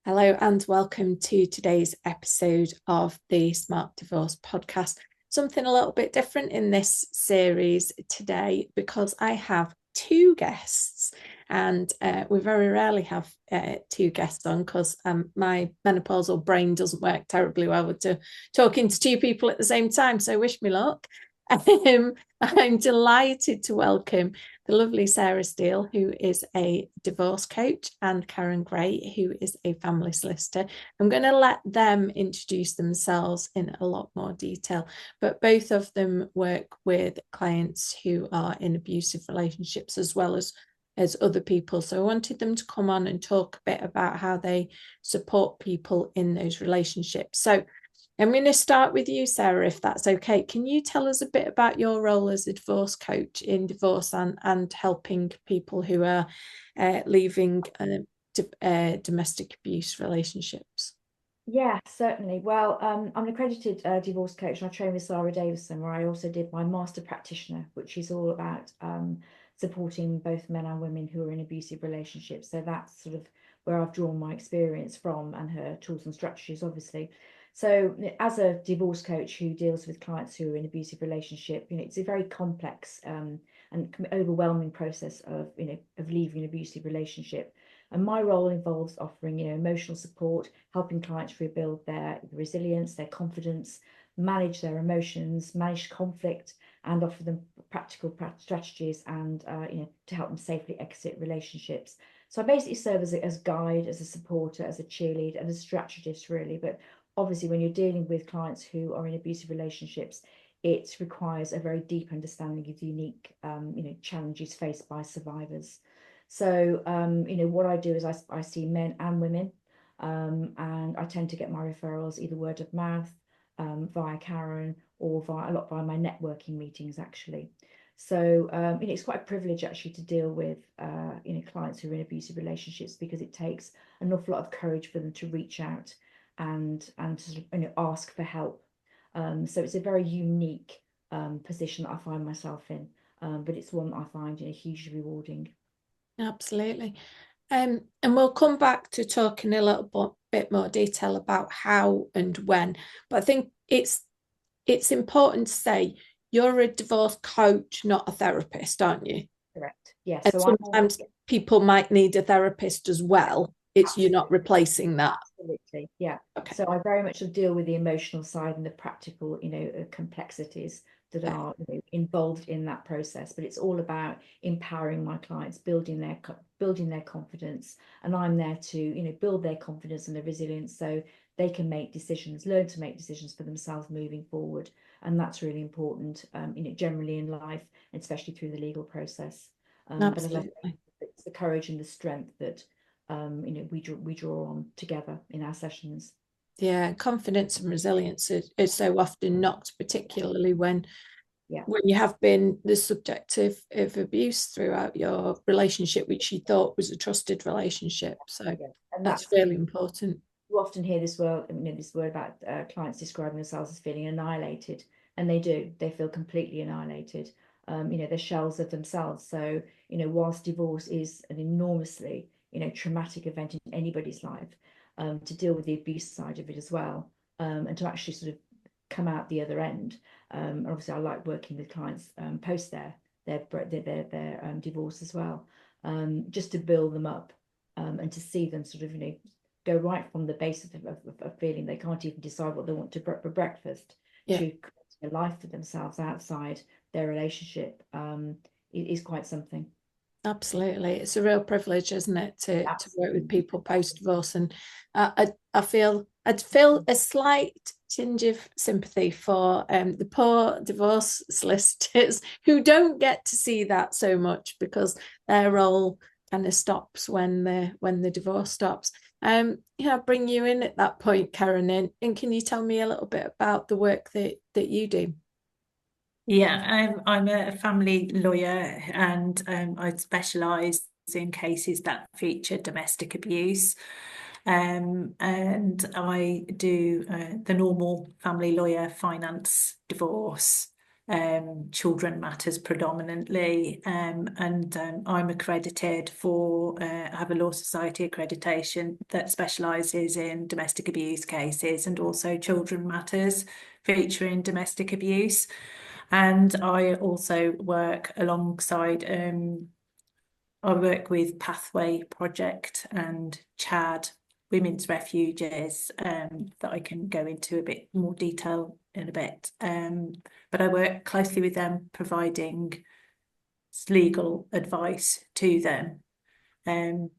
Hello and welcome to today's episode of the Smart Divorce podcast. Something a little bit different in this series today because I have two guests, and we very rarely have two guests on because my menopausal brain doesn't work terribly well with talking to two people at the same time, so wish me luck. I'm delighted to welcome the lovely Sarah Steele, who is a divorce coach, and Karen Gray, who is a family solicitor. I'm going to let them introduce themselves in a lot more detail, but both of them work with clients who are in abusive relationships as well as other people. So I wanted them to come on and talk a bit about how they support people in those relationships. So I'm going to start with you, Sarah, if that's okay. Can you tell us a bit about your role as a divorce coach in divorce and helping people who are leaving domestic abuse relationships? Yeah, certainly. Well, I'm an accredited divorce coach, and I train with Sarah Davison, where I also did my master practitioner, which is all about supporting both men and women who are in abusive relationships. So that's sort of where I've drawn my experience from, and her tools and strategies, obviously. So as a divorce coach who deals with clients who are in abusive relationship, it's a very complex and overwhelming process of leaving an abusive relationship. And my role involves offering, emotional support, helping clients rebuild their resilience, their confidence, manage their emotions, manage conflict, and offer them practical strategies and to help them safely exit relationships. So I basically serve as a guide, as a supporter, as a cheerleader, and as a strategist, really. But obviously, when you're dealing with clients who are in abusive relationships, it requires a very deep understanding of the unique, challenges faced by survivors. So, what I do is I see men and women, and I tend to get my referrals either word of mouth, via Karen, or a lot via my networking meetings, actually. So, it's quite a privilege actually to deal with, clients who are in abusive relationships, because it takes an awful lot of courage for them to reach out and to sort of, ask for help. So it's a very unique position that I find myself in, but it's one that I find hugely rewarding. Absolutely. And we'll come back to talking a little bit more detail about how and when. But I think it's important to say you're a divorce coach, not a therapist, aren't you? Correct. Yes. And So sometimes people might need a therapist as well. It's you're not replacing that. Absolutely. Yeah. Okay. So I very much deal with the emotional side and the practical, complexities that Yeah. are involved in that process. But it's all about empowering my clients, building their confidence, and I'm there to build their confidence and their resilience so they can make decisions, learn to make decisions for themselves moving forward. And that's really important, generally in life, and especially through the legal process. But as I say, Absolutely. it's the courage and the strength that we draw on together in our sessions. Yeah, confidence and resilience is so often knocked, particularly when Yeah, you have been the subject of abuse throughout your relationship, which you thought was a trusted relationship. So yeah, and that's that's really important. you often hear this word about clients describing themselves as feeling annihilated, and they do. They feel completely annihilated. They're shells of themselves. So whilst divorce is an enormously traumatic event in anybody's life, to deal with the abuse side of it as well, and to actually sort of come out the other end. Obviously, I like working with clients post their divorce as well, just to build them up, and to see them sort of go right from the basis of feeling they can't even decide what they want for breakfast, Yeah. to creating a life for themselves outside their relationship. It is quite something. Absolutely. It's a real privilege, isn't it, to work with Absolutely. people post-divorce. And I'd feel a slight tinge of sympathy for the poor divorce solicitors who don't get to see that so much because their role kind of stops when the divorce stops. Bring you in at that point, Karen, and can you tell me a little bit about the work that you do? Yeah, I'm a family lawyer, and I specialise in cases that feature domestic abuse. And I do the normal family lawyer, finance, divorce, children matters predominantly, and I'm accredited for, I have a Law Society accreditation that specialises in domestic abuse cases and also children matters featuring domestic abuse. And I also work alongside, I work with Pathway Project and CHAD, Women's Refuges, that I can go into a bit more detail in a bit. But I work closely with them, providing legal advice to them, and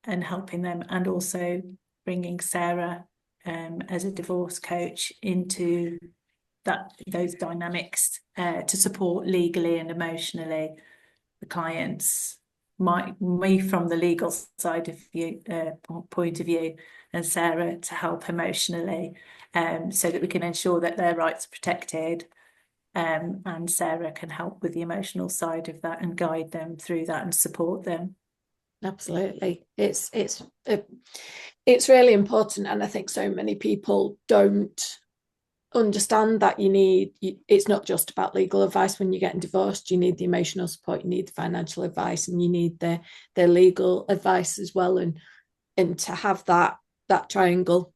helping them, and also bringing Sarah as a divorce coach into those dynamics to support legally and emotionally the clients. Me from the legal side of view, point of view, and Sarah to help emotionally, so that we can ensure that their rights are protected, and Sarah can help with the emotional side of that and guide them through that and support them. Absolutely. It's really important, and I think so many people don't understand that it's not just about legal advice. When you're getting divorced, you need the emotional support, you need the financial advice, and you need the legal advice as well, and to have that triangle.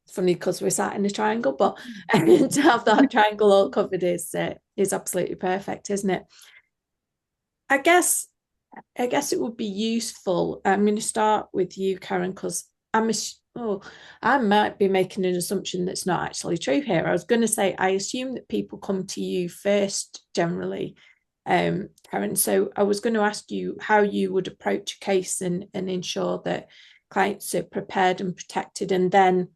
It's funny because we're sat in a triangle, but to have that triangle all covered is absolutely perfect, isn't it? I guess it would be useful. I'm going to start with you, Karen, because I might be making an assumption that's not actually true here. I was going to say, I assume that people come to you first generally, Karen. So I was going to ask you how you would approach a case and ensure that clients are prepared and protected, and then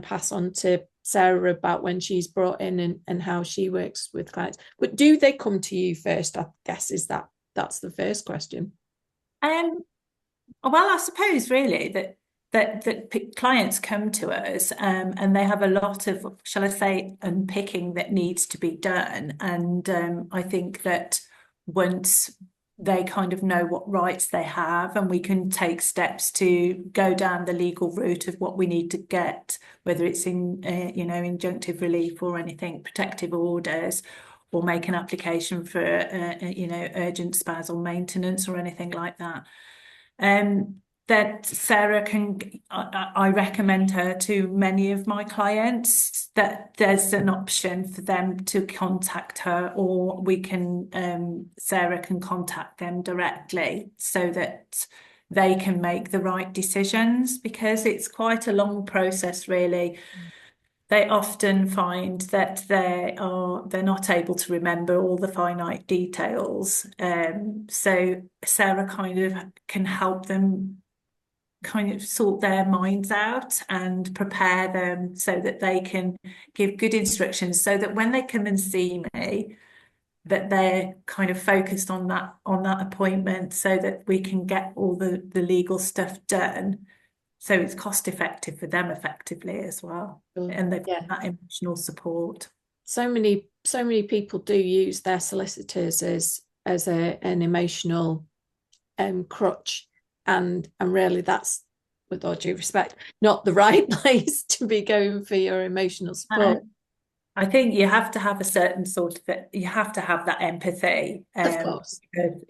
pass on to Sarah about when she's brought in and how she works with clients. But do they come to you first? I guess that's the first question. Well, I suppose really that clients come to us, and they have a lot of, shall I say, unpicking that needs to be done. And I think that once they kind of know what rights they have, and we can take steps to go down the legal route of what we need to get, whether it's in injunctive relief or anything, protective orders, or make an application for urgent spousal maintenance or anything like that. That Sarah I recommend her to many of my clients, that there's an option for them to contact her, or Sarah can contact them directly so that they can make the right decisions, because it's quite a long process, really. They often find that they're not able to remember all the finite details. So Sarah kind of can help them kind of sort their minds out and prepare them so that they can give good instructions, so that when they come and see me, that they're kind of focused on that appointment, so that we can get all the legal stuff done. So it's cost effective for them effectively as well. And they've got that emotional support. So many people do use their solicitors as an emotional crutch, and really that's, with all due respect, not the right place to be going for your emotional support. I think you have to have a certain sort of you have to have that empathy, of course, because,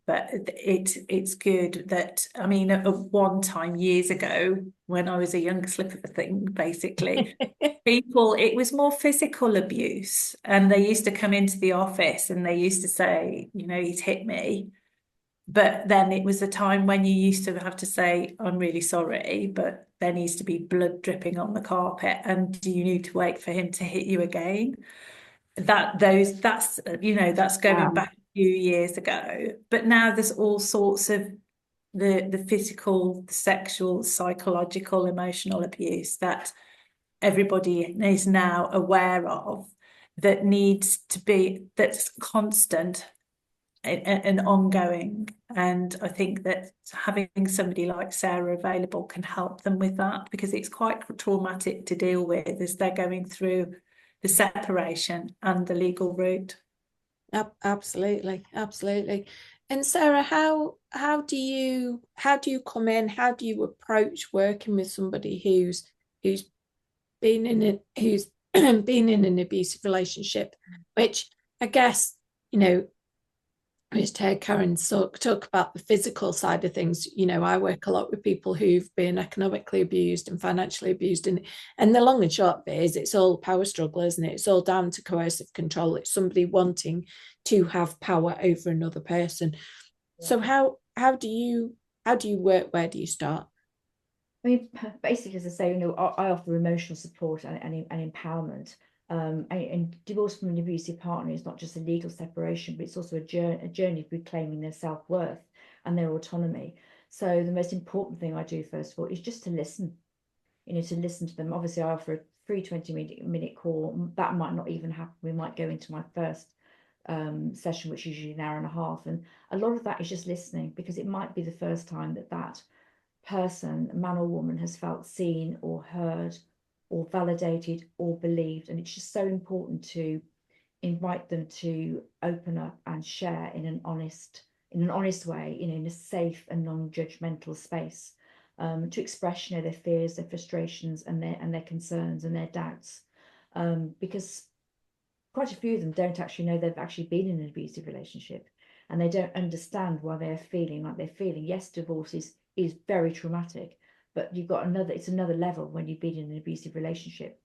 but it's good that, I mean, at one time years ago, when I was a young slip of a thing, basically, it was more physical abuse, and they used to come into the office and they used to say, he's hit me. But then it was a time when you used to have to say, I'm really sorry, but there needs to be blood dripping on the carpet, and do you need to wait for him to hit you again? That's going back a few years ago. But now there's all sorts of the physical, the sexual, psychological, emotional abuse that everybody is now aware of, that's constant and ongoing. And I think that having somebody like Sarah available can help them with that, because it's quite traumatic to deal with as they're going through the separation and the legal route. Absolutely. And Sarah, how do you come in? How do you approach working with somebody who's been in it, who's being in an abusive relationship, which I guess, I just heard Karen talk about the physical side of things. I work a lot with people who've been economically abused and financially abused. And the long and short of it is it's all power struggle, isn't it? It's all down to coercive control. It's somebody wanting to have power over another person. Yeah. So how do you work? Where do you start? I mean, basically, as I say, I offer emotional support and empowerment. And divorce from an abusive partner is not just a legal separation, but it's also a journey of reclaiming their self-worth and their autonomy. So the most important thing I do, first of all, is just to listen, to listen to them. Obviously, I offer a free 20-minute call. That might not even happen. We might go into my first session, which is usually an hour and a half. And a lot of that is just listening, because it might be the first time that person, man or woman, has felt seen or heard or validated or believed. And it's just so important to invite them to open up and share in an honest way, in a safe and non-judgmental space, to express their fears, their frustrations, and their concerns and their doubts, because quite a few of them don't actually know they've actually been in an abusive relationship, and they don't understand why they're feeling like they're feeling. Yes, divorce is very traumatic, but it's another level when you've been in an abusive relationship.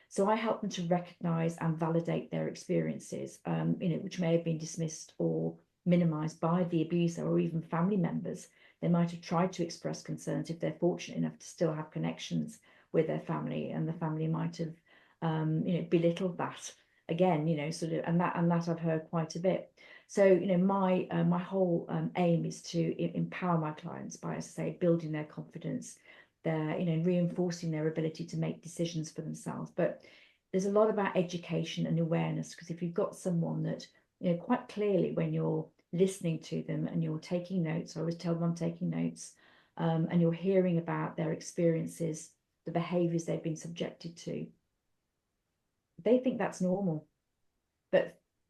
So I help them to recognize and validate their experiences, which may have been dismissed or minimized by the abuser or even family members. They might have tried to express concerns if they're fortunate enough to still have connections with their family, and the family might have belittled that again, and that I've heard quite a bit. So, my whole aim is to empower my clients by, as I say, building their confidence, reinforcing their ability to make decisions for themselves. But there's a lot about education and awareness, because if you've got someone that, quite clearly when you're listening to them and you're taking notes, I always tell them I'm taking notes, and you're hearing about their experiences, the behaviours they've been subjected to, they think that's normal.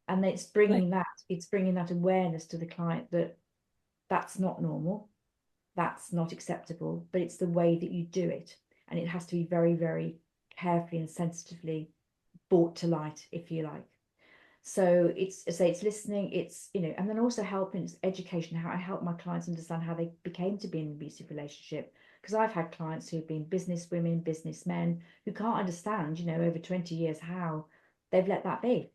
And it's bringing that awareness to the client that that's not normal, that's not acceptable, but it's the way that you do it, and it has to be very, very carefully and sensitively brought to light, if you like. So it's listening, and then also helping education, how I help my clients understand how they became to be in an abusive relationship, because I've had clients who've been business women, businessmen, who can't understand, over 20 years how they've let that be,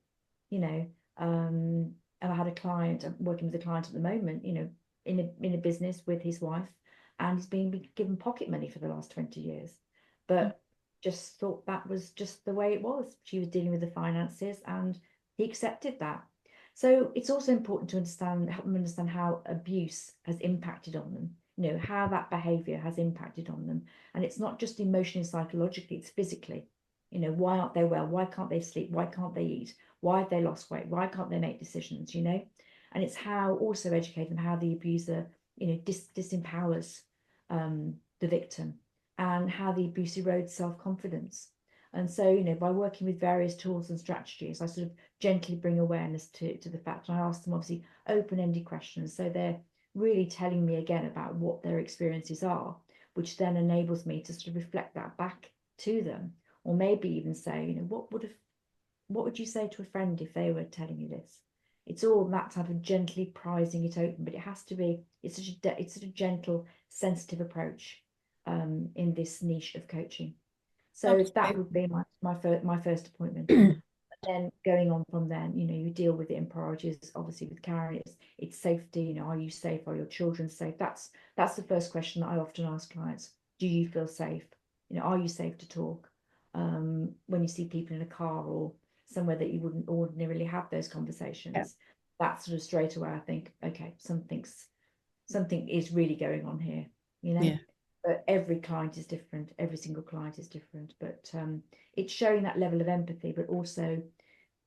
and I had a client, I'm working with a client at the moment, in a business with his wife, and he's been given pocket money for the last 20 years, but just thought that was just the way it was. She was dealing with the finances, and he accepted that. So it's also important to help them understand how abuse has impacted on them, how that behavior has impacted on them. And it's not just emotionally and psychologically, it's physically. Why aren't they well? Why can't they sleep? Why can't they eat? Why have they lost weight? Why can't they make decisions? And it's how also educate them how the abuser, disempowers the victim, and how the abuse erodes self-confidence. And so, by working with various tools and strategies, I sort of gently bring awareness to the fact. And I ask them, obviously, open-ended questions. So they're really telling me again about what their experiences are, which then enables me to sort of reflect that back to them. Or maybe even say, what would you say to a friend if they were telling you this? It's all that type of gently prizing it open, but it has to be, it's such a gentle, sensitive approach in this niche of coaching. So absolutely. That would be my first appointment. And then going on from then, you deal with it in priorities. Obviously with Karen, it's safety. Are you safe? Are your children safe? That's the first question that I often ask clients. Do you feel safe? Are you safe to talk? When you see people in a car or somewhere that you wouldn't ordinarily have those conversations, that's sort of straight away I think, okay, something is really going on here, Yeah. But every client is different, every single client is different, but it's showing that level of empathy, but also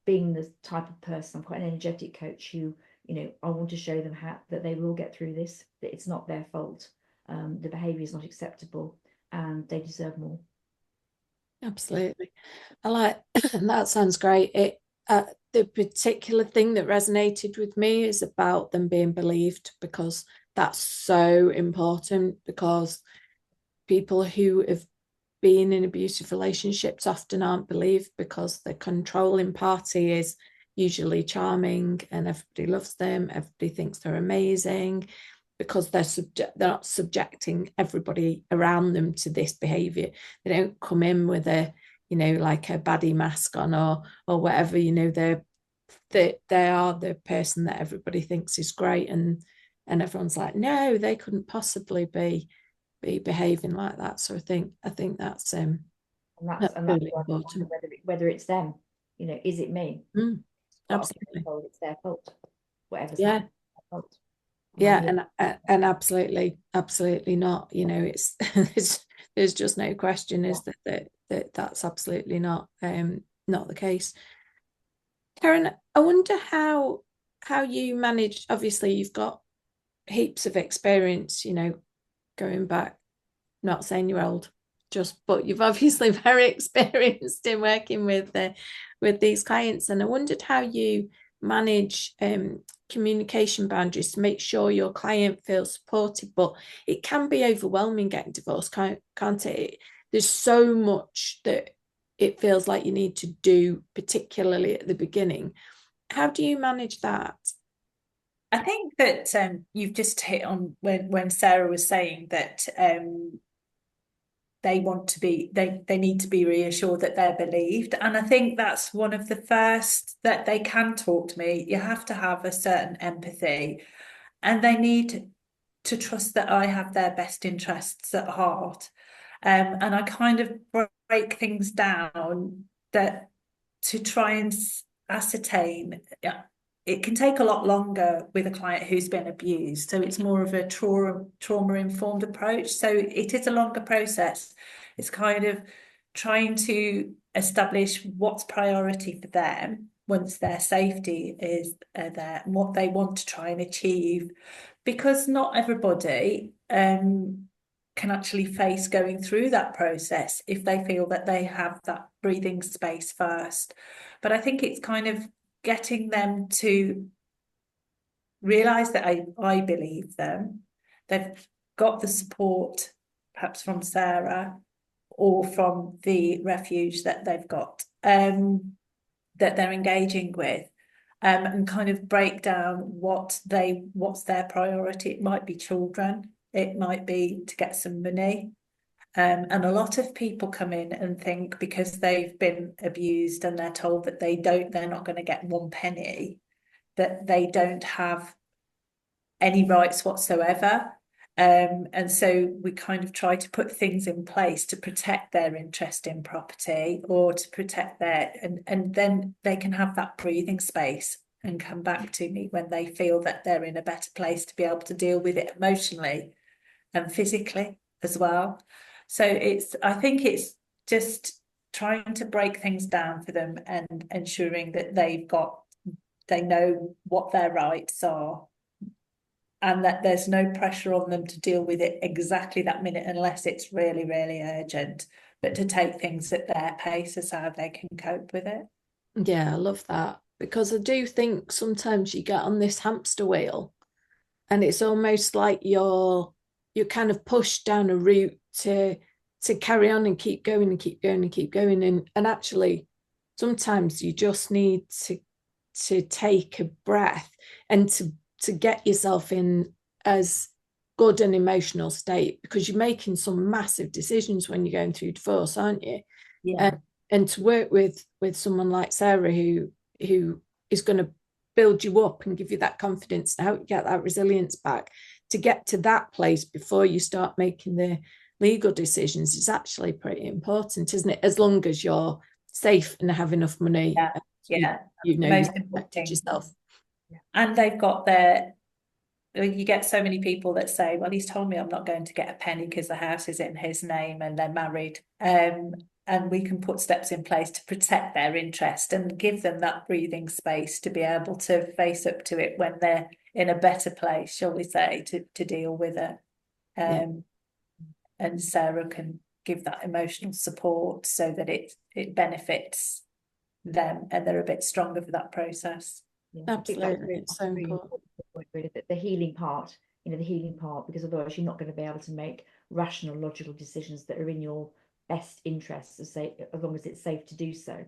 being the type of person. I'm quite an energetic coach who, I want to show them that they will get through this, that it's not their fault, the behavior is not acceptable, and they deserve more. Absolutely. I like that. Sounds great. The particular thing that resonated with me is about them being believed, because that's so important, because people who have being in abusive relationships often aren't believed because the controlling party is usually charming and everybody loves them, everybody thinks they're amazing, because they're not subjecting everybody around them to this behavior. They don't come in with a, you know, like a baddie mask on or whatever, you know, they are the person that everybody thinks is great, and everyone's like, no, they couldn't possibly be behaving like that. So I think that's that's really important. whether it's them, you know, is it me? Absolutely. It's their fault, whatever's Yeah. their fault. Yeah, and absolutely not. You know, it's there's just no question, is that that's absolutely not the case. Karen, I wonder how you manage. Obviously, you've got heaps of experience, you know, going back, not saying you're old, but you've obviously very experienced in working with these clients, and I wondered how you manage communication boundaries to make sure your client feels supported. But it can be overwhelming getting divorced, can't it? There's so much that it feels like you need to do, particularly at the beginning. How do you manage that? I think that you've just hit on when Sarah was saying that they need to be reassured that they're believed, and I think that's one of the first, that they can talk to me. You have to have a certain empathy, and they need to trust that I have their best interests at heart. And I kind of break things down that to try and ascertain. It can take a lot longer with a client who's been abused, so it's more of a trauma-informed approach. So it is a longer process. It's kind of trying to establish what's priority for them once their safety is there, and what they want to try and achieve, because not everybody can actually face going through that process if they feel that they have that breathing space first. But I think it's kind of getting them to realise that I believe them. They've got the support, perhaps from Sarah or from the refuge that they've got, that they're engaging with, and kind of break down what's their priority. It might be children, it might be to get some money. And a lot of people come in and think because they've been abused and they're told that they're not going to get one penny, that they don't have any rights whatsoever. And so we kind of try to put things in place to protect their interest in property, or to protect and then they can have that breathing space and come back to me when they feel that they're in a better place to be able to deal with it emotionally and physically as well. So I think it's just trying to break things down for them and ensuring that they know what their rights are, and that there's no pressure on them to deal with it exactly that minute unless it's really, really urgent, but to take things at their pace is how they can cope with it. Yeah, I love that, because I do think sometimes you get on this hamster wheel and it's almost like you're kind of pushed down a route to carry on and keep going and keep going and keep going, and actually sometimes you just need to take a breath and to get yourself in as good an emotional state, because you're making some massive decisions when you're going through divorce, aren't you? Yeah. And to work with someone like Sarah who is going to build you up and give you that confidence to help you get that resilience back, to get to that place before you start making the legal decisions, is actually pretty important, isn't it? As long as you're safe and have enough money. Yeah. You know, Most you've important protected thing. yourself. And they've got you get so many people that say, well, he's told me I'm not going to get a penny because the house is in his name and they're married. And we can put steps in place to protect their interest and give them that breathing space to be able to face up to it when they're in a better place, shall we say, to deal with it. And Sarah can give that emotional support so that it benefits them and they're a bit stronger for that process. Yeah, absolutely, it's so important. Really, the healing part, because otherwise you're not going to be able to make rational, logical decisions that are in your best interests, as long as it's safe to do so,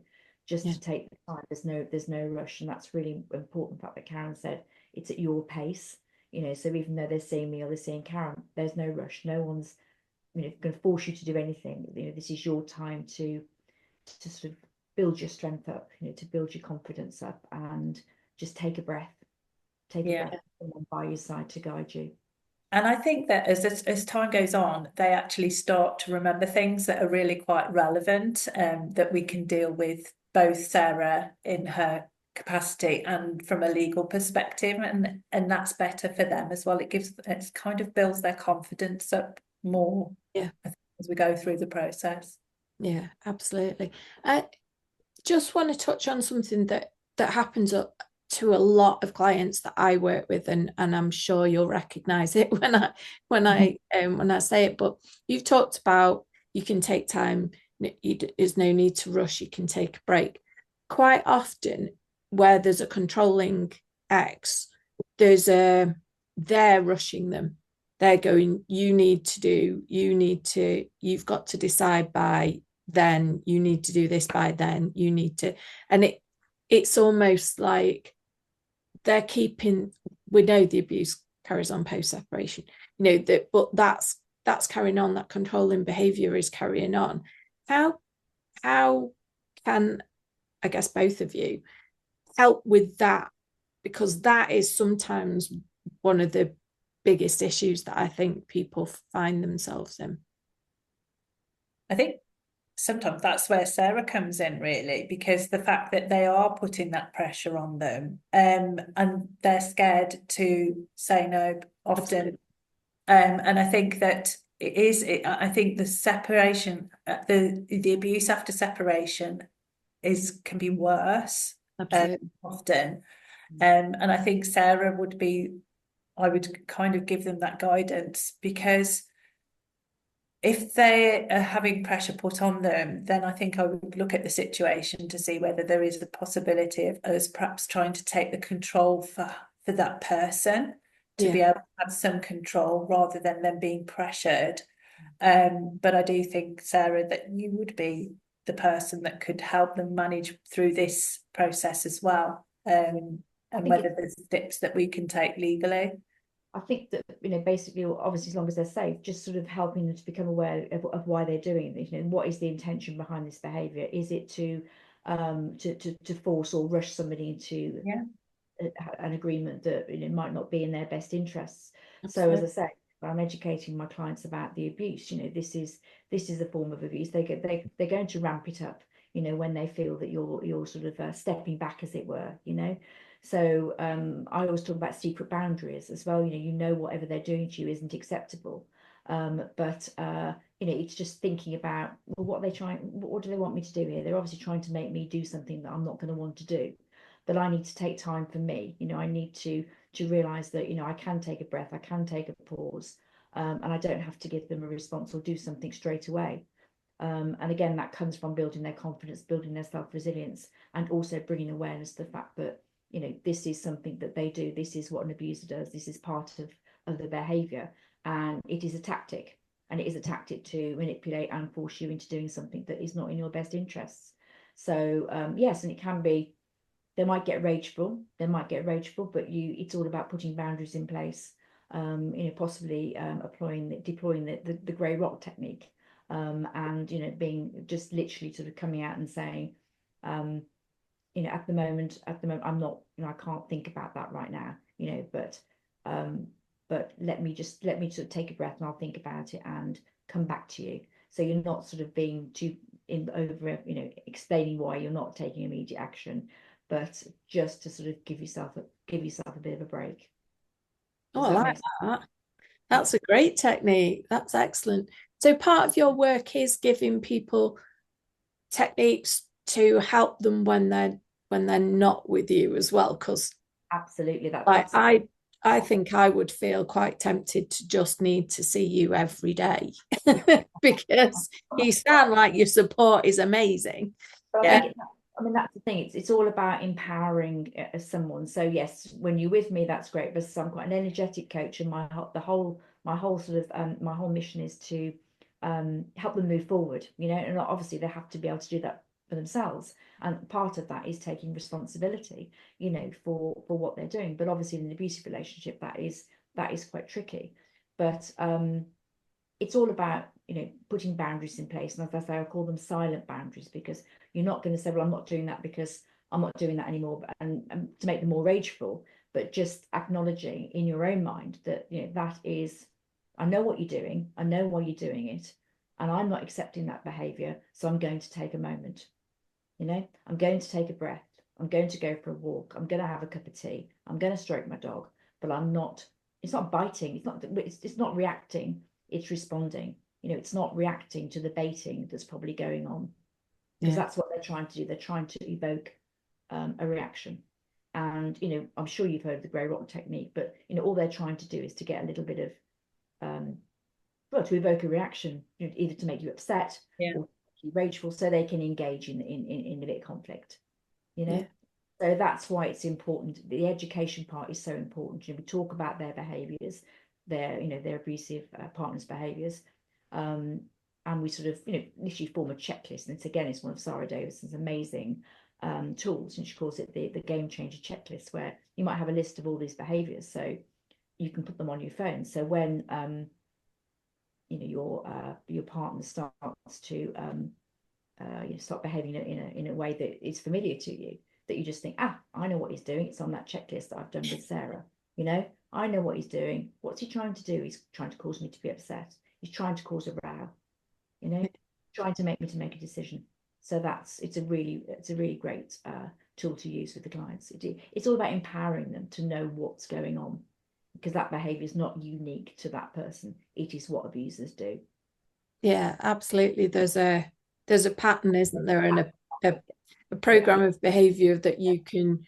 just to take the time. There's no rush, and that's really important. The fact that Karen said it's at your pace, so even though they're seeing me or they're seeing Karen, there's no rush. No one's going to force you to do anything. This is your time to sort of build your strength up, to build your confidence up, and just take a breath, a breath, and someone by your side to guide you. And I think that as time goes on, they actually start to remember things that are really quite relevant, that we can deal with, both Sarah in her capacity and from a legal perspective, and that's better for them as well. It kind of builds their confidence up more as we go through the process. Yeah, absolutely. I just want to touch on something that happens to a lot of clients that I work with, and I'm sure you'll recognize it when I say it. But you've talked about you can take time. There's no need to rush. You can take a break. Quite often, where there's a controlling ex, they're rushing them. They're going, you've got to decide by then, you need to do this by then, you need to, and it's almost like they're keeping, we know the abuse carries on post-separation, but that's carrying on, that controlling behavior is carrying on. How can, I guess, both of you help with that? Because that is sometimes one of the biggest issues that I think people find themselves in. I think sometimes that's where Sarah comes in, really, because the fact that they are putting that pressure on them, and they're scared to say no often. And I think that I think the separation, the abuse after separation can be worse often. And I think Sarah I would kind of give them that guidance, because if they are having pressure put on them, then I think I would look at the situation to see whether there is the possibility of us perhaps trying to take the control for that person, to be able to have some control rather than them being pressured. But I do think, Sarah, that you would be the person that could help them manage through this process as well, and whether there's steps that we can take legally. I think that, basically, obviously, as long as they're safe, just sort of helping them to become aware of why they're doing it. What is the intention behind this behaviour? Is it to force or rush somebody into an agreement that might not be in their best interests? Absolutely. So, as I say, I'm educating my clients about the abuse. This is a form of abuse. They're going to ramp it up. When they feel that you're sort of stepping back, as it were. So I always talk about secret boundaries as well. Whatever they're doing to you isn't acceptable. But it's just thinking about, well, what do they want me to do here? They're obviously trying to make me do something that I'm not going to want to do. But I need to take time for me. I need to realize that I can take a breath, I can take a pause, and I don't have to give them a response or do something straight away. And again, that comes from building their confidence, building their self-resilience, and also bringing awareness to the fact that this is something that they do. This is what an abuser does. This is part of the behavior, and it is a tactic. And it is a tactic to manipulate and force you into doing something that is not in your best interests. So yes, and it can be. They might get rageful. But it's all about putting boundaries in place. Possibly deploying the grey rock technique, and being just literally sort of coming out and saying, at the moment I'm not, I can't think about that right now, but let me sort of take a breath and I'll think about it and come back to you. So you're not sort of being too explaining why you're not taking immediate action, but just to sort of give yourself a bit of a break. I like that. That's a great technique. That's excellent. So part of your work is giving people techniques to help them when they're not with you as well, because absolutely, I think I would feel quite tempted to just need to see you every day because you sound like your support is amazing. I mean, that's the thing. It's all about empowering someone. So yes, when you're with me, that's great. But I'm quite an energetic coach, and my whole mission is to help them move forward, and obviously they have to be able to do that for themselves. And part of that is taking responsibility, for what they're doing. But obviously in an abusive relationship, that is quite tricky. But it's all about, putting boundaries in place. And as I say, I call them silent boundaries, because you're not going to say, well, I'm not doing that because I'm not doing that anymore, and to make them more rageful, but just acknowledging in your own mind that, that is, I know what you're doing, I know why you're doing it, and I'm not accepting that behavior. So I'm going to take a moment, I'm going to take a breath, I'm going to go for a walk, I'm going to have a cup of tea, I'm going to stroke my dog, but it's not biting, it's not reacting, it's responding. It's not reacting to the baiting that's probably going on, because that's what they're trying to do. They're trying to evoke a reaction. And I'm sure you've heard of the grey rotten technique, but all they're trying to do is to get a little bit of to evoke a reaction, either to make you upset or you rageful, so they can engage in a bit of conflict. So that's why it's important. The education part is so important. We talk about their behaviors, their abusive partners' behaviors, and we sort of literally form a checklist. And it's one of Sarah Davison's amazing tools, and she calls it the game changer checklist, where you might have a list of all these behaviors, so you can put them on your phone. So when your partner starts to start behaving in a way that is familiar to you, that you just think, I know what he's doing, it's on that checklist that I've done with Sarah. I know what he's doing. What's he trying to do? He's trying to cause me to be upset. He's trying to cause a row, trying to make me to make a decision. So it's a really great tool to use with the clients. It's all about empowering them to know what's going on, because that behavior is not unique to that person. It is what abusers do. Yeah, absolutely. There's a pattern, isn't there, and a program of behavior that you can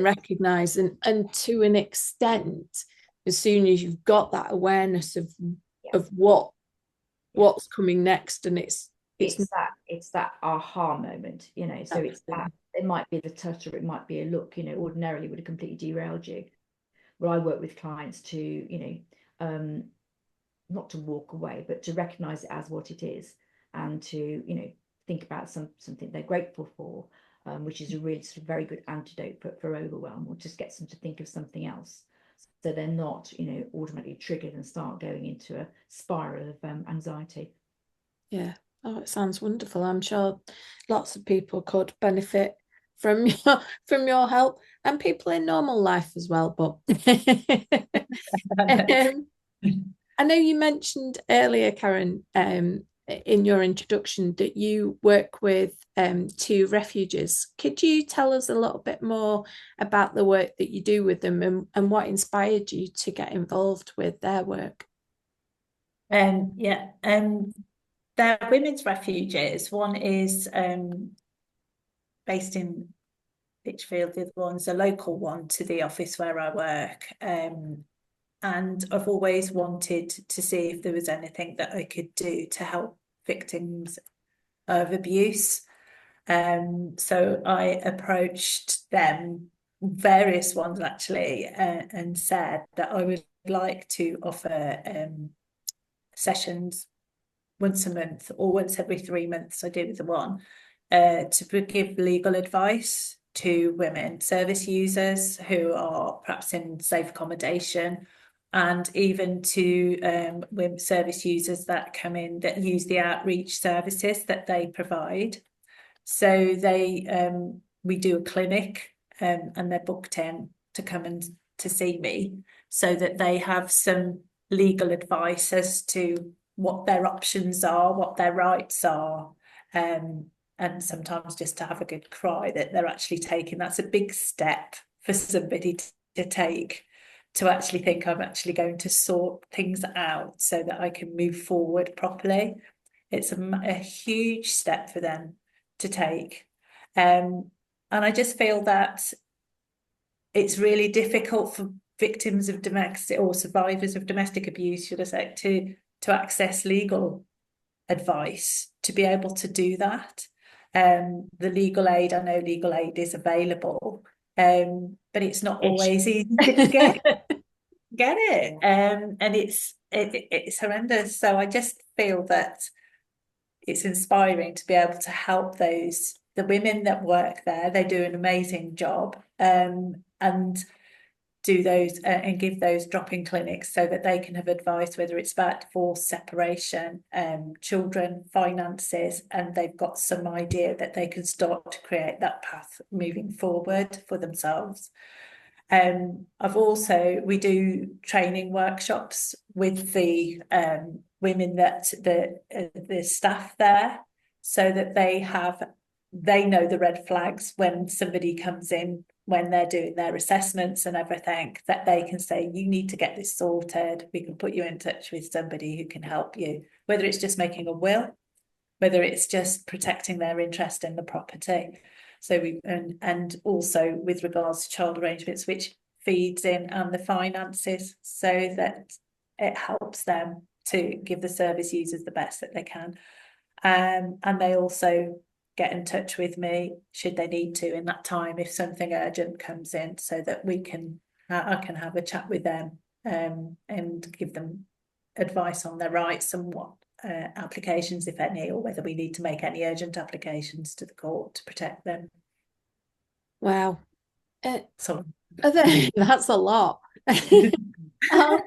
recognize, and to an extent, as soon as you've got that awareness of what's coming next, and it's that aha moment, so it's that, it might be the touch, or it might be a look, ordinarily would have completely derailed you. Well, I work with clients to not to walk away, but to recognize it as what it is, and to think about something they're grateful for, which is a really sort of very good antidote for overwhelm, or just gets them to think of something else, so they're not automatically triggered and start going into a spiral of anxiety. Yeah. Oh, it sounds wonderful. I'm sure lots of people could benefit from your help, and people in normal life as well. But I know you mentioned earlier, Karen, in your introduction, that you work with 2 refuges. Could you tell us a little bit more about the work that you do with them, and what inspired you to get involved with their work? They're women's refuges. One is based in Lichfield, the other one's a local one to the office where I work. And I've always wanted to see if there was anything that I could do to help victims of abuse. So I approached them, various ones actually, and said that I would like to offer sessions once a month or once every 3 months. I do with the one to give legal advice to women service users who are perhaps in safe accommodation, and even to women service users that come in that use the outreach services that they provide. So we do a clinic, and they're booked in to come and to see me, so that they have some legal advice as to what their options are, what their rights are, and sometimes just to have a good cry that they're actually taking. That's a big step for somebody to take, to actually think, I'm actually going to sort things out so that I can move forward properly. It's a huge step for them to take. And I just feel that it's really difficult for victims of domestic, or survivors of domestic abuse, should I say, to access legal advice, to be able to do that. The legal aid, I know legal aid is available, but it's not always easy to get it. And it's horrendous. So I just feel that it's inspiring to be able to help the women that work there. They do an amazing job, and do those and give those drop-in clinics so that they can have advice, whether it's about divorce, separation, children, finances, and they've got some idea that they can start to create that path moving forward for themselves. We do training workshops with the women, that the staff there, so that they know the red flags when somebody comes in, when they're doing their assessments and everything, that they can say, you need to get this sorted. We can put you in touch with somebody who can help you, whether it's just making a will, whether it's just protecting their interest in the property. So and also with regards to child arrangements, which feeds in, and the finances, so that it helps them to give the service users the best that they can. And they also get in touch with me should they need to in that time, if something urgent comes in, so that I can have a chat with them, and give them advice on their rights and what applications, if any, or whether we need to make any urgent applications to the court to protect them. Wow. So That's a lot. Are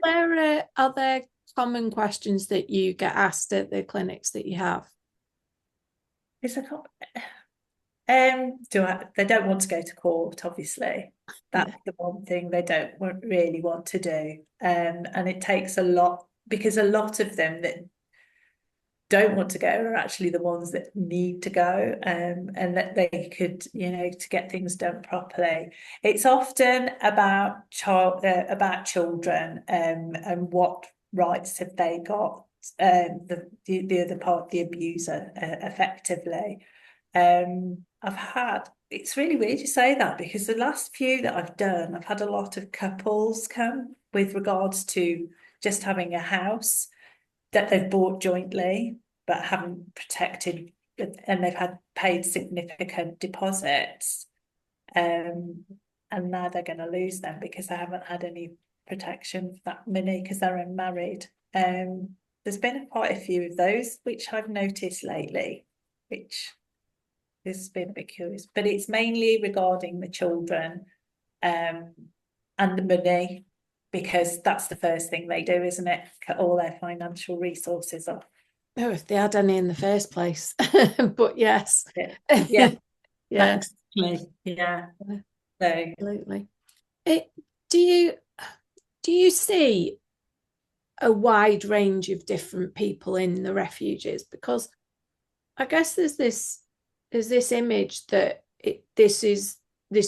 there common questions that you get asked at the clinics that you have? they don't want to go to court, obviously. That's the one thing they don't really want to do. And it takes a lot, because a lot of them that don't want to go are actually the ones that need to go, and that they could, to get things done properly. It's often about children, and what rights have they got, the other part, the abuser, effectively. It's really weird you say that, because the last few that I've done, I've had a lot of couples come with regards to just having a house that they've bought jointly but haven't protected, and they've had paid significant deposits, and now they're going to lose them because they haven't had any protection for that money because they're unmarried. There's been quite a few of those which I've noticed lately, which has been a bit curious, but it's mainly regarding the children, and the money, because that's the first thing they do, isn't it? Cut all their financial resources off. Oh, if they had any in the first place. But yes. Yeah. Yeah. Yeah. So. Absolutely. Do you see a wide range of different people in the refuges? Because I guess there's this image that this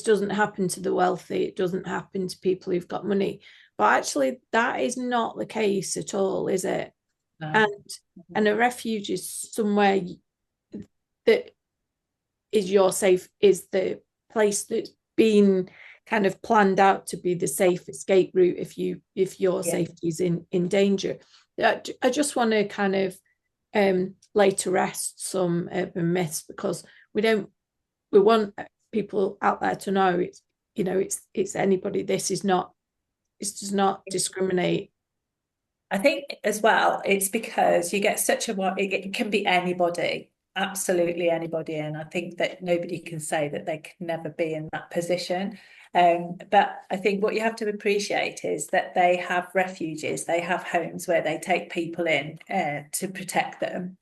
doesn't happen to the wealthy, it doesn't happen to people who've got money, but actually that is not the case at all, is it? No. And a refuge is somewhere that is the place that's been kind of planned out to be the safe escape route if your safety is in danger. I just want to kind of lay to rest some urban myths, because we want people out there to know it's anybody. This does not discriminate. I think as well, it's because you get it can be anybody, absolutely anybody, and I think that nobody can say that they can never be in that position. But I think what you have to appreciate is that they have refuges, they have homes where they take people in to protect them,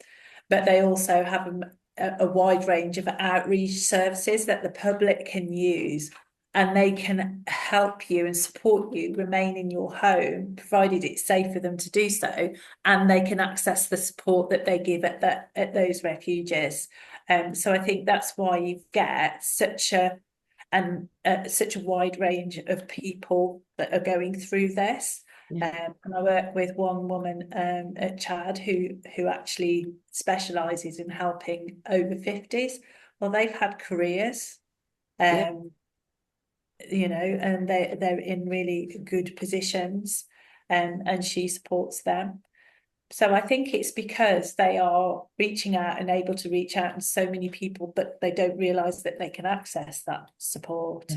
but they also have a wide range of outreach services that the public can use, and they can help you and support you remain in your home, provided it's safe for them to do so, and they can access the support that they give at those refuges. So I think that's why you get such a wide range of people that are going through this. And I work with one woman at Chad who actually specialises in helping over 50s. Well, they've had careers, and they're in really good positions, and she supports them. So I think it's because they are reaching out and able to reach out to so many people, but they don't realise that they can access that support.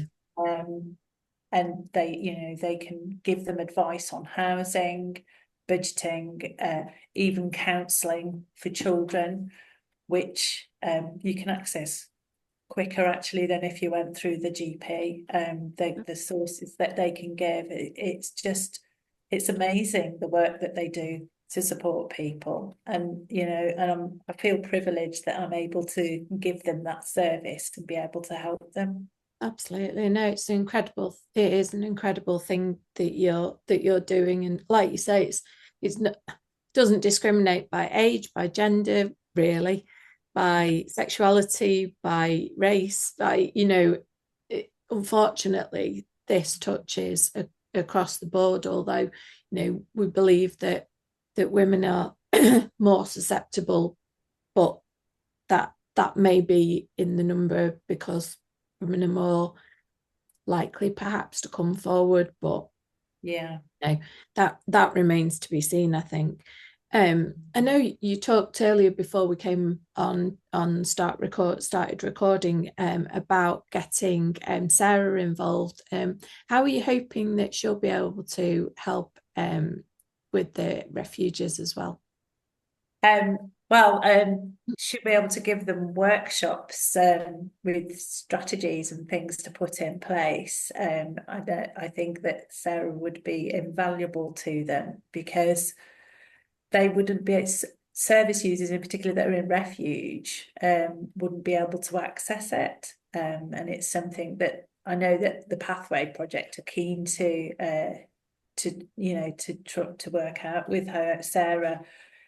And they can give them advice on housing, budgeting, even counselling for children, which you can access quicker actually than if you went through the GP. The sources that they can give, it's amazing the work that they do to support people, and I feel privileged that I'm able to give them that service to be able to help them. Absolutely. No, it is an incredible thing that you're doing, and like you say, it's not, doesn't discriminate by age, by gender, really, by sexuality, by race, by unfortunately this touches across the board, although we believe that women are more susceptible, but that may be in the number because women are more likely perhaps to come forward, but that remains to be seen, I think. I know you talked earlier before we came on started recording about getting Sarah involved. How are you hoping that she'll be able to help with the refuges as well? She'll be able to give them workshops with strategies and things to put in place. I think that Sarah would be invaluable to them, because they wouldn't be, service users in particular that are in refuge, wouldn't be able to access it. And it's something that I know that the Pathway Project are keen to work out with her, Sarah.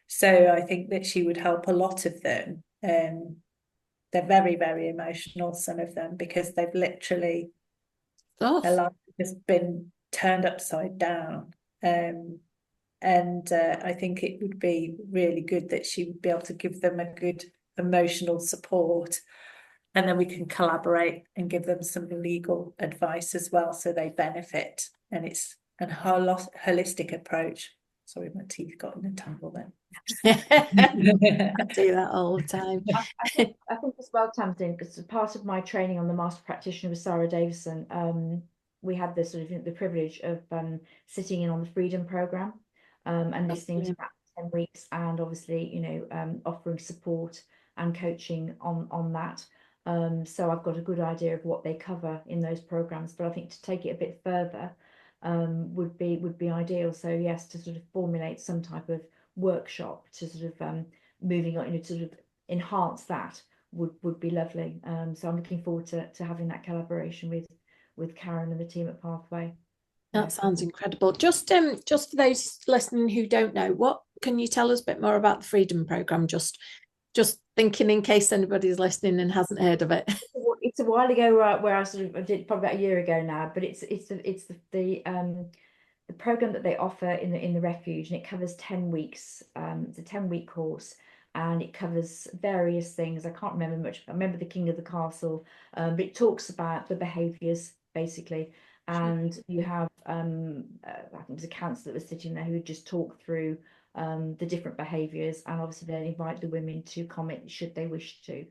So I think that she would help a lot of them. They're very, very emotional, some of them, because they've literally, their life has been turned upside down. And I think it would be really good that she would be able to give them a good emotional support, and then we can collaborate and give them some legal advice as well, so they benefit. And it's a holistic approach. Sorry, my teeth got in a tangle then. I do that all the time. I think as well, Tamsin, because part of my training on the Master Practitioner with Sarah Davison, we had the sort of the privilege of sitting in on the Freedom Programme and listening to that for 10 weeks, and obviously, offering support and coaching on that. So I've got a good idea of what they cover in those programs, but I think to take it a bit further would be ideal. So yes, to sort of formulate some type of workshop to sort of moving on, to sort of enhance that would be lovely. So I'm looking forward to having that collaboration with Karen and the team at Pathway. That sounds incredible. Just for those listening who don't know, what can you tell us a bit more about the Freedom Programme? Just thinking in case anybody's listening and hasn't heard of it. It's a while ago where I sort of did, probably about a year ago now, but it's the program that they offer in the refuge, and it covers 10 weeks. It's a 10-week course, and it covers various things. I can't remember much. I remember the King of the Castle, but it talks about the behaviours basically. And you have I think it was a counsellor that was sitting there who would just talk through the different behaviours, and obviously then invite the women to comment should they wish to.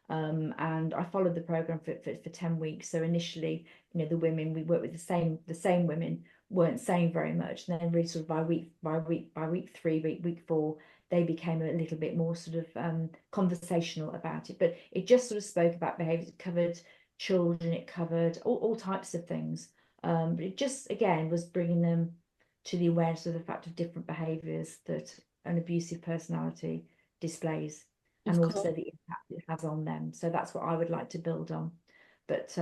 And I followed the program for 10 weeks. So initially, the women we worked with, the same women weren't saying very much, and then really sort of by week 3, week 4, they became a little bit more sort of conversational about it. But it just sort of spoke about behaviours. It covered children, it covered all types of things. But it just, again, was bringing them to the awareness of the fact of different behaviours that an abusive personality displays, and also the impact it has on them. So that's what I would like to build on. But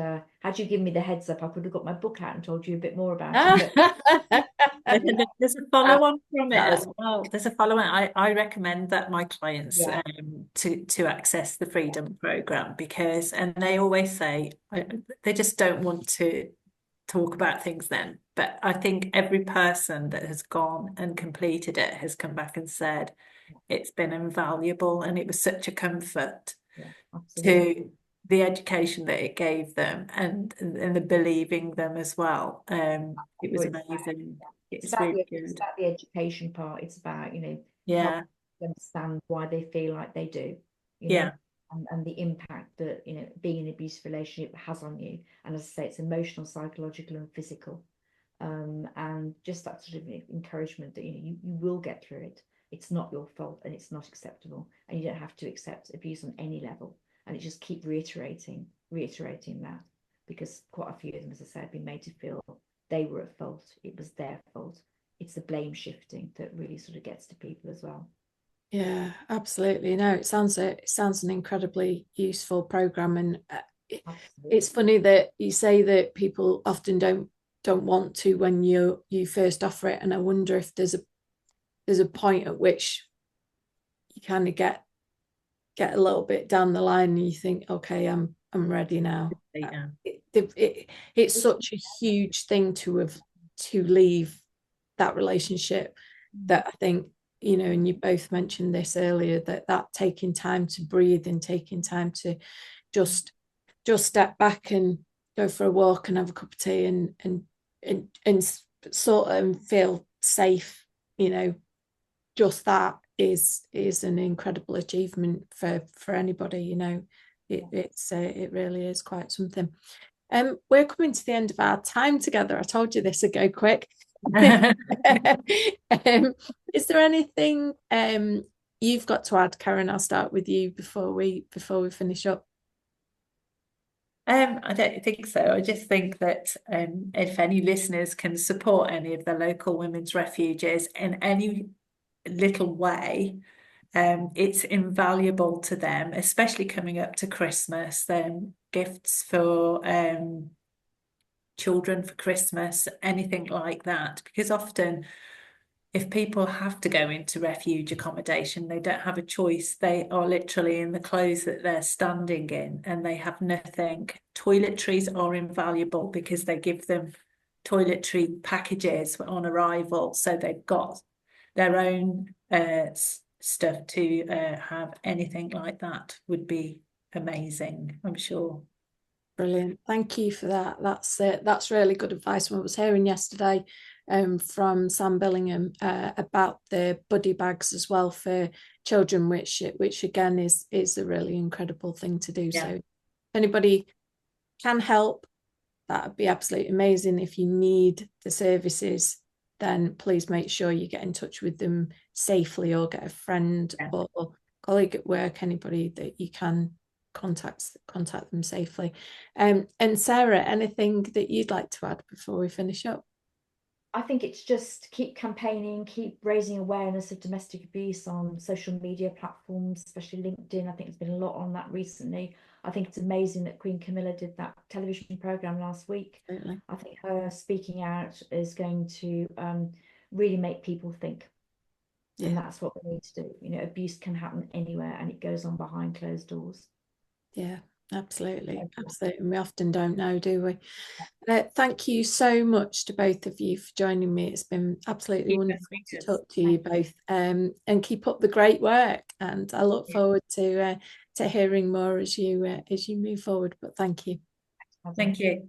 had you given me the heads up, I could have got my book out and told you a bit more about it. There's a follow-on from it as well. There's a follow-on. I recommend that my clients to access the Freedom Programme, because, and they always say they just don't want to talk about things then. But I think every person that has gone and completed it has come back and said it's been invaluable, and it was such a comfort to the education that it gave them, and the believing them as well. It was amazing. It's really good. It's about the education part. It's about, help understand why they feel like they do, and the impact that, being in an abusive relationship has on you. And as I say, it's emotional, psychological, and physical. and just that sort of encouragement that you will get through it. It's not your fault, and it's not acceptable, and you don't have to accept abuse on any level. And it just keep reiterating that, because quite a few of them, as I said, have been made to feel they were at fault. It was their fault. It's the blame shifting that really sort of gets to people as well. Yeah, absolutely. No, it sounds an incredibly useful program, and it's funny that you say that people often don't want to when you first offer it, and I wonder if there's a point at which you kind of get a little bit down the line and you think, okay, I'm ready now. Yeah. It's such a huge thing to leave that relationship, that I think, and you both mentioned this earlier, that taking time to breathe and taking time to just step back and go for a walk and have a cup of tea and sort of feel safe, just that is an incredible achievement for anybody. It really is quite something. We're coming to the end of our time together. I told you this would go quick. Is there anything you've got to add, Karen? I'll start with you before we finish up. I don't think so. I just think that if any listeners can support any of the local women's refuges in any little way, it's invaluable to them, especially coming up to Christmas. Gifts for children for Christmas, anything like that, because often if people have to go into refuge accommodation, they don't have a choice. They are literally in the clothes that they're standing in, and they have nothing. Toiletries are invaluable because they give them toiletry packages on arrival, so they've got their own stuff to have. Anything like that would be amazing, I'm sure. Brilliant. Thank you for that. That's really good advice. I was hearing yesterday from Sam Billingham about the buddy bags as well for children, which again is a really incredible thing to do. Yeah. So if anybody can help, that would be absolutely amazing. If you need the services, then please make sure you get in touch with them safely, or get a friend or colleague at work, anybody that you can contact them safely. And Sarah, anything that you'd like to add before we finish up? I think it's just keep campaigning, keep raising awareness of domestic abuse on social media platforms, especially LinkedIn. I think there's been a lot on that recently. I think it's amazing that Queen Camilla did that television program last week. Absolutely. I think her speaking out is going to really make people think. Yeah. And that's what we need to do. Abuse can happen anywhere, and it goes on behind closed doors. Yeah, absolutely. And we often don't know, do we? Thank you so much to both of you for joining me. It's been absolutely wonderful to talk to you both, and keep up the great work. And I look forward to hearing more as you move forward. But thank you. Thank you.